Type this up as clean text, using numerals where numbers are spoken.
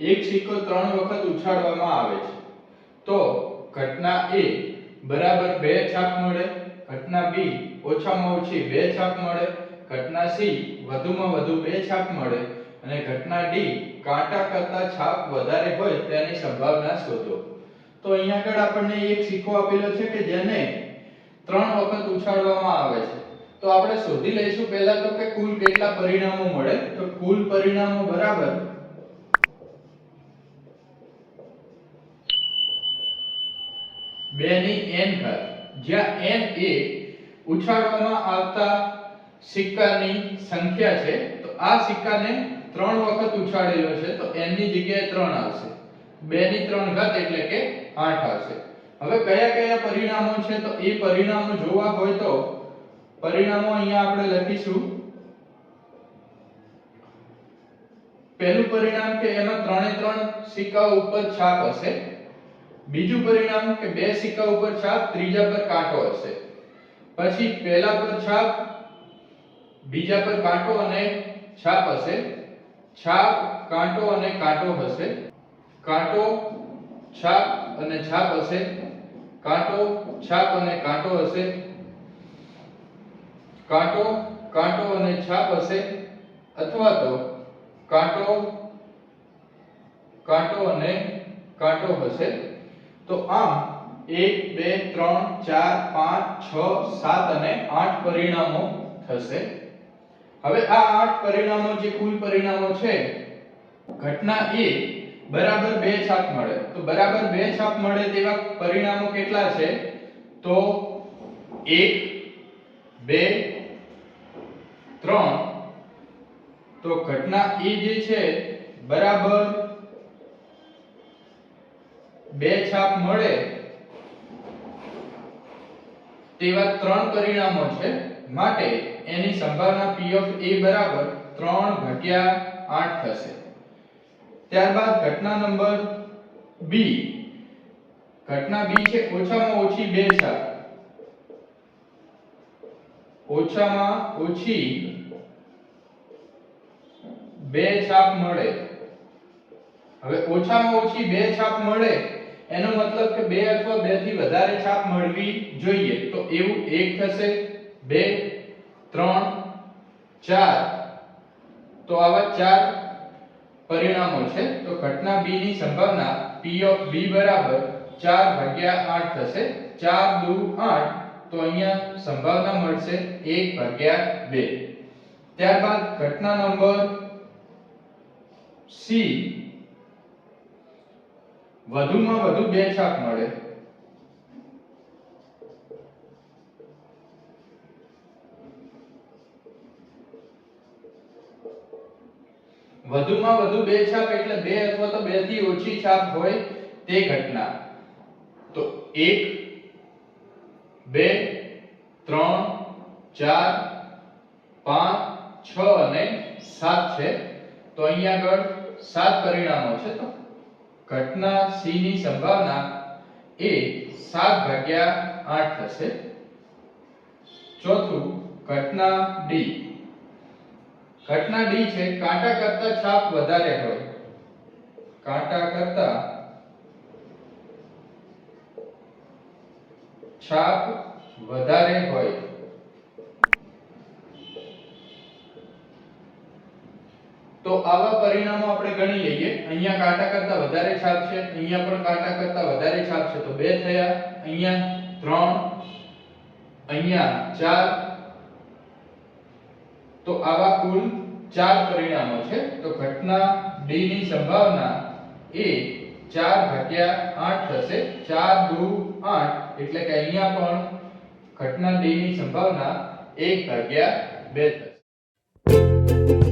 એક સિક્કો 3 વખત ઉછાળવામાં આવે છે તો ઘટના A બરાબર 2 છાપ મળે, ઘટના B ઓછામાં ઓછી 2 છાપ મળે, ઘટના C વધુમાં વધુ 2 છાપ મળે અને ઘટના D કાંટા કરતા છાપ વધારે હોય તેની સંભાવના શોધો। તો અહીંયા આગળ આપણને એક સિક્કો આપેલો છે કે જેને 3 વખત ઉછાળવામાં આવે છે તો આપણે શોધી લઈશું પહેલા તો કે કુલ કેટલા પરિણામો મળે। તો કુલ પરિણામો બરાબર 2 ની n ઘાત, જ્યાં n એ ઉછાળવામાં આવતા સિક્કાની સંખ્યા છે તો આ સિક્કાને 3 વખત ઉછાળેલો છે તો n ની જગ્યાએ 3 આવશે, 2 ની 3 ઘાત એટલે કે 8 આવશે। હવે કયા કયા પરિણામો છે તો એ પરિણામો જોવા હોય તો પરિણામો અહીંયા આપણે લખીશું। પહેલું પરિણામ કે એમાં 3 સિક્કાઓ ઉપર છાપ હશે, બીજું પરિણામ કે 2 સિક્કા ઉપર છાપ, ત્રીજા પર કાંટો હશે, પછી પહેલા પર છાપ, બીજા પર કાંટો અને છાપ હશે, છાપ કાંટો અને કાંટો હશે, કાંટો છાપ અને છાપ હશે, કાંટો છાપ અને કાંટો હશે, કાંટો કાંટો અને છાપ હશે અથવા તો કાંટો કાંટો અને કાંટો હશે। તો આમ 1 2 3 4 5 6 7 અને 8 પરિણામો થશે। હવે આ 8 પરિણામો જે કુલ પરિણામો છે ઘટના A બરાબર 2 છાપ મળે તો બરાબર 2 છાપ મળે તેવા પરિણામો કેટલા છે તો 1 2 3 તો ઘટના A જે છે બરાબર 2 છાપ મળે તેવા 3 પરિણામો છે માટે એની સંભાવના P of A બરાબર 3/8 થશે। ત્યારબાદ ઘટના નંબર B, ઘટના B છે ઓછામાં ઓછી 2 છાપ, ઓછામાં ઓછી 2 છાપ મળે। હવે ઓછામાં ઓછી 2 છાપ મળે એનો મતલબ કે 2 અથવા 2 થી વધારે છાપ મળવી જોઈએ તો એવું 1 થશે, 2 3 4 તો આવા 4 પરિણામો છે તો ઘટના B ની સંભાવના P of B બરાબર 4/8 થશે। 4 દુ 8 તો અહીંયા સંભાવના મળશે 1/2। ત્યારબાદ ઘટના નંબર C, વધુમાં વધુ 2 છાપ મળે, વધુમાં વધુ 2 છાપ એટલે 2 અથવા તો 2 થી ઓછી છાપ હોય તે ઘટના તો 1 2 3 4 5 6 અને 7 છે તો અહીંયા આગળ 7 પરિણામો છે તો ઘટના C ની સંભાવના એ 7/8 થશે। ચોથું ઘટના D, ઘટના D છે કાંટા કરતા છાપ વધારે હોય, કાંટા કરતા છાપ વધારે હોય તો આવા પરિણામો આપણે ગણી લઈએ। અહીંયા કાંટા કરતા વધારે છાપ છે, અહીંયા પણ કાંટા કરતા વધારે છાપ છે તો 2 થયા, અહીંયા 3, અહીંયા 4 તો આવા કુલ 4 પરિણામો છે તો ઘટના D ની સંભાવના એ 4/8 થશે। 4 દુ 8 એટલે કે અહીંયા પણ ઘટના D ની સંભાવના 1/2 થશે।